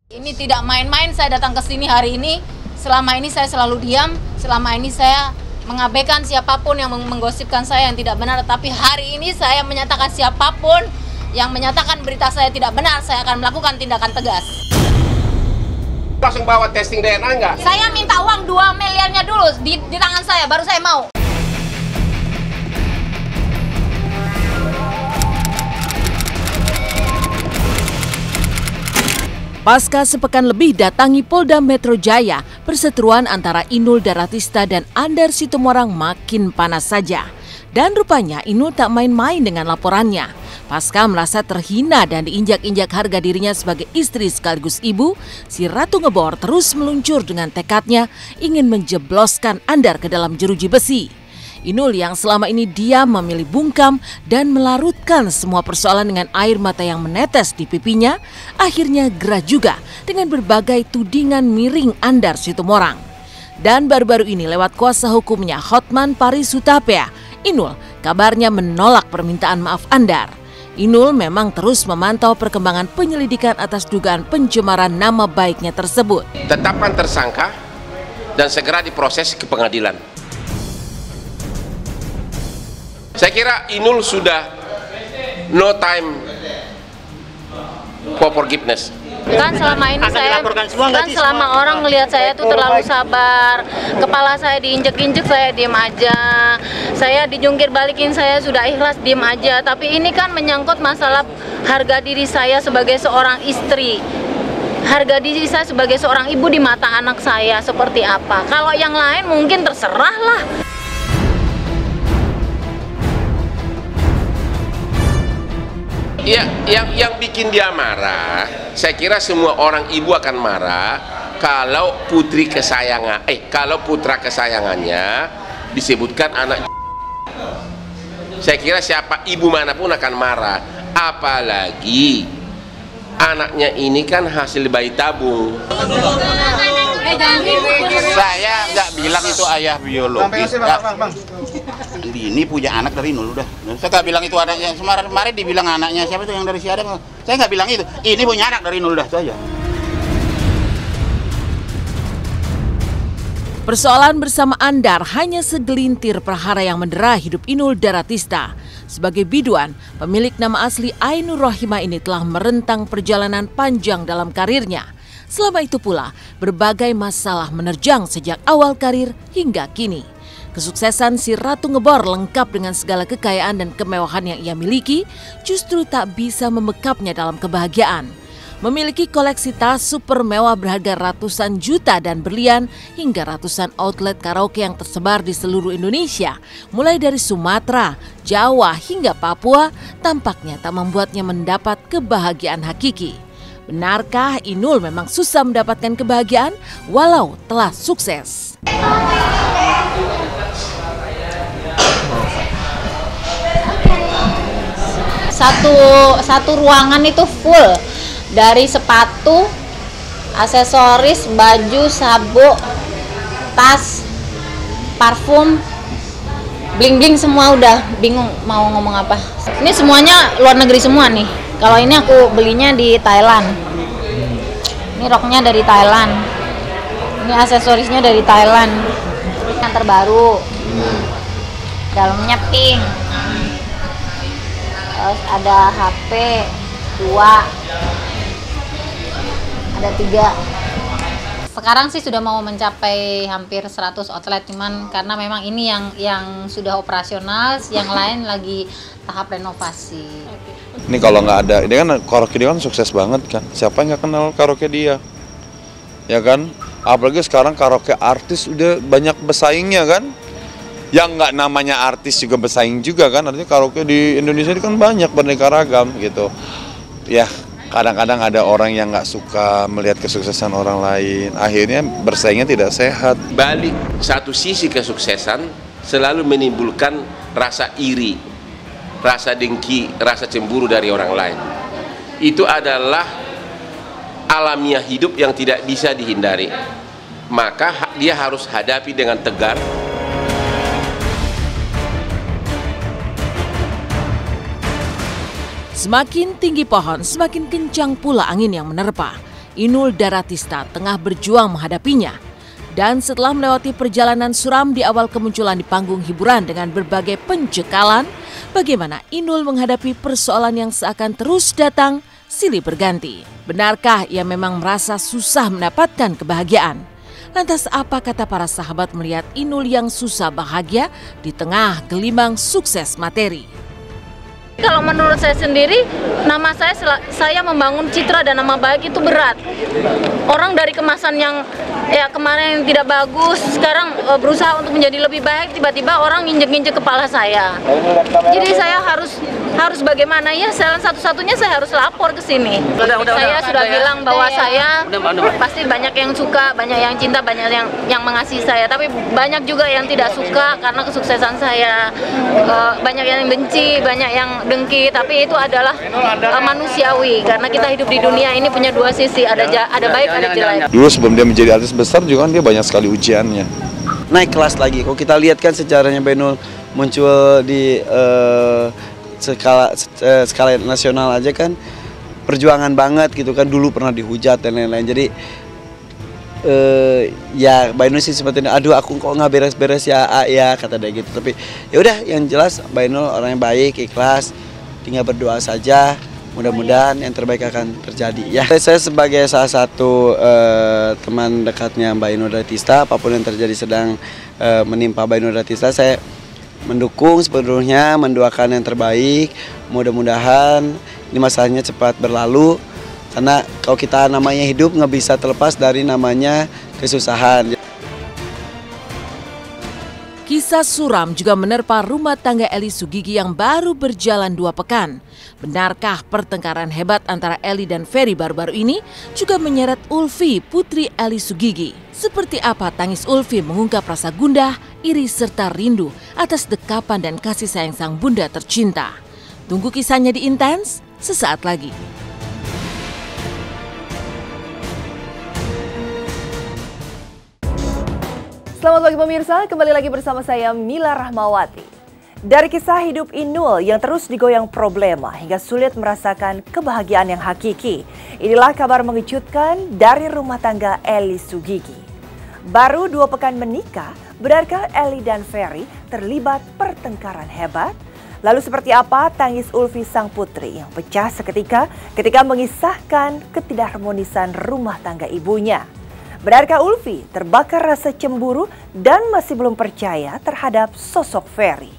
Ini tidak main-main saya datang ke sini hari ini. Selama ini saya selalu diam, selama ini saya mengabaikan siapapun yang menggosipkan saya yang tidak benar. Tapi hari ini saya menyatakan siapapun yang menyatakan berita saya tidak benar, saya akan melakukan tindakan tegas. Langsung bawa testing DNA enggak? Saya minta uang 2 miliarnya dulu di tangan saya, baru saya mau. Pasca sepekan lebih datangi Polda Metro Jaya, perseteruan antara Inul Daratista dan Andar Situmorang makin panas saja. Dan rupanya Inul tak main-main dengan laporannya. Pasca merasa terhina dan diinjak-injak harga dirinya sebagai istri sekaligus ibu, si Ratu Ngebor terus meluncur dengan tekadnya ingin menjebloskan Andar ke dalam jeruji besi. Inul yang selama ini diam memilih bungkam dan melarutkan semua persoalan dengan air mata yang menetes di pipinya, akhirnya gerah juga dengan berbagai tudingan miring Andar Situmorang. Dan baru-baru ini lewat kuasa hukumnya Hotman Paris Hutapea, Inul kabarnya menolak permintaan maaf Andar. Inul memang terus memantau perkembangan penyelidikan atas dugaan pencemaran nama baiknya tersebut. Tetapkan tersangka dan segera diproses ke pengadilan. Saya kira Inul sudah no time for forgiveness. Kan selama ini selama orang melihat saya itu terlalu sabar, kepala saya diinjek-injek saya diem aja, saya dijungkir balikin saya sudah ikhlas diem aja. Tapi ini kan menyangkut masalah harga diri saya sebagai seorang istri, harga diri saya sebagai seorang ibu di mata anak saya seperti apa. Kalau yang lain mungkin terserah lah. Ya, yang bikin dia marah, saya kira semua orang ibu akan marah kalau kalau putra kesayangannya disebutkan anak. Saya kira siapa ibu manapun akan marah, apalagi anaknya ini kan hasil bayi tabung. Saya nggak bilang itu ayah biologis. Ini punya anak dari Inul udah. Saya nggak bilang itu anaknya. Kemarin dibilang anaknya siapa itu yang dari si Adam. Saya nggak bilang itu. Ini punya anak dari Inul udah itu aja. Persoalan bersama Andar hanya segelintir perhara yang mendera hidup Inul Daratista. Sebagai biduan, pemilik nama asli Ainur Rohimah ini telah merentang perjalanan panjang dalam karirnya. Selama itu pula, berbagai masalah menerjang sejak awal karir hingga kini. Kesuksesan si Ratu Ngebor lengkap dengan segala kekayaan dan kemewahan yang ia miliki justru tak bisa membekapnya dalam kebahagiaan. Memiliki koleksi tas super mewah berharga ratusan juta dan berlian hingga ratusan outlet karaoke yang tersebar di seluruh Indonesia, mulai dari Sumatera, Jawa hingga Papua, tampaknya tak membuatnya mendapat kebahagiaan hakiki. Benarkah Inul memang susah mendapatkan kebahagiaan walau telah sukses? Satu ruangan itu full dari sepatu, aksesoris, baju, sabuk, tas, parfum, bling-bling semua udah bingung mau ngomong apa. Ini semuanya luar negeri semua nih. Kalau ini aku belinya di Thailand. Ini roknya dari Thailand. Ini aksesorisnya dari Thailand. Yang terbaru. Dalamnya pink. Terus ada HP 2. Ada 3. Sekarang sih sudah mau mencapai hampir 100 outlet, cuman karena memang ini yang sudah operasional, yang lain lagi tahap renovasi. Ini kalau nggak ada, ini kan karaoke dia kan sukses banget kan. Siapa yang nggak kenal karaoke dia? Ya kan? Apalagi sekarang karaoke artis udah banyak bersaingnya kan. Yang nggak namanya artis juga bersaing juga kan. Artinya karaoke di Indonesia ini kan banyak beraneka ragam gitu. Ya kadang-kadang ada orang yang nggak suka melihat kesuksesan orang lain. Akhirnya bersaingnya tidak sehat. Balik satu sisi kesuksesan selalu menimbulkan rasa iri, rasa dengki, rasa cemburu dari orang lain. Itu adalah alamiah hidup yang tidak bisa dihindari. Maka dia harus hadapi dengan tegar. Semakin tinggi pohon, semakin kencang pula angin yang menerpa. Inul Daratista tengah berjuang menghadapinya. Dan setelah melewati perjalanan suram di awal kemunculan di panggung hiburan dengan berbagai pencekalan, bagaimana Inul menghadapi persoalan yang seakan terus datang silih berganti? Benarkah ia memang merasa susah mendapatkan kebahagiaan? Lantas apa kata para sahabat melihat Inul yang susah bahagia di tengah gelimang sukses materi? Kalau menurut saya sendiri, nama saya membangun citra dan nama baik itu berat. Orang dari kemasan yang kemarin tidak bagus, sekarang berusaha untuk menjadi lebih baik, tiba-tiba orang nginjek-nginjek kepala saya. Jadi saya harus bagaimana ya? Satu-satunya saya harus lapor ke sini. Saya sudah bilang bahwa saya pasti banyak yang suka, banyak yang cinta, banyak yang mengasihi saya. Tapi banyak juga yang tidak suka karena kesuksesan saya. Banyak yang benci, banyak yang dengki, tapi itu adalah manusiawi karena kita hidup di dunia ini punya dua sisi, ada baik ada jelek. Dulu sebelum dia menjadi artis besar juga kan dia banyak sekali ujiannya. Naik kelas lagi. Kalau kita lihat kan sejarahnya Inul muncul di skala nasional aja kan perjuangan banget gitu kan, dulu pernah dihujat dan lain-lain. Jadi ya Mbak Inul sih seperti ini, aduh aku kok nggak beres-beres ya kata dia gitu. Tapi ya udah, yang jelas Mbak Inul orang yang baik, ikhlas, tinggal berdoa saja, mudah-mudahan yang terbaik akan terjadi ya. Saya sebagai salah satu teman dekatnya Mbak Inul Daratista, apapun yang terjadi sedang menimpa Mbak Inul Daratista, saya mendukung sepenuhnya, mendoakan yang terbaik, mudah-mudahan ini masalahnya cepat berlalu. Karena kalau kita namanya hidup nggak bisa terlepas dari namanya kesusahan. Kisah suram juga menerpa rumah tangga Eli Sugigi yang baru berjalan 2 pekan. Benarkah pertengkaran hebat antara Eli dan Ferry baru-baru ini juga menyeret Ulfi, putri Eli Sugigi? Seperti apa tangis Ulfi mengungkap rasa gundah, iri serta rindu atas dekapan dan kasih sayang sang bunda tercinta? Tunggu kisahnya di Intens sesaat lagi. Selamat pagi pemirsa, kembali lagi bersama saya Mila Rahmawati. Dari kisah hidup Inul yang terus digoyang problema hingga sulit merasakan kebahagiaan yang hakiki, inilah kabar mengejutkan dari rumah tangga Eli Sugigi. Baru 2 pekan menikah, benarkah Eli dan Ferry terlibat pertengkaran hebat? Lalu seperti apa tangis Ulfi sang putri yang pecah seketika ketika mengisahkan ketidakharmonisan rumah tangga ibunya? Benarkah Ulfi terbakar rasa cemburu dan masih belum percaya terhadap sosok Ferry?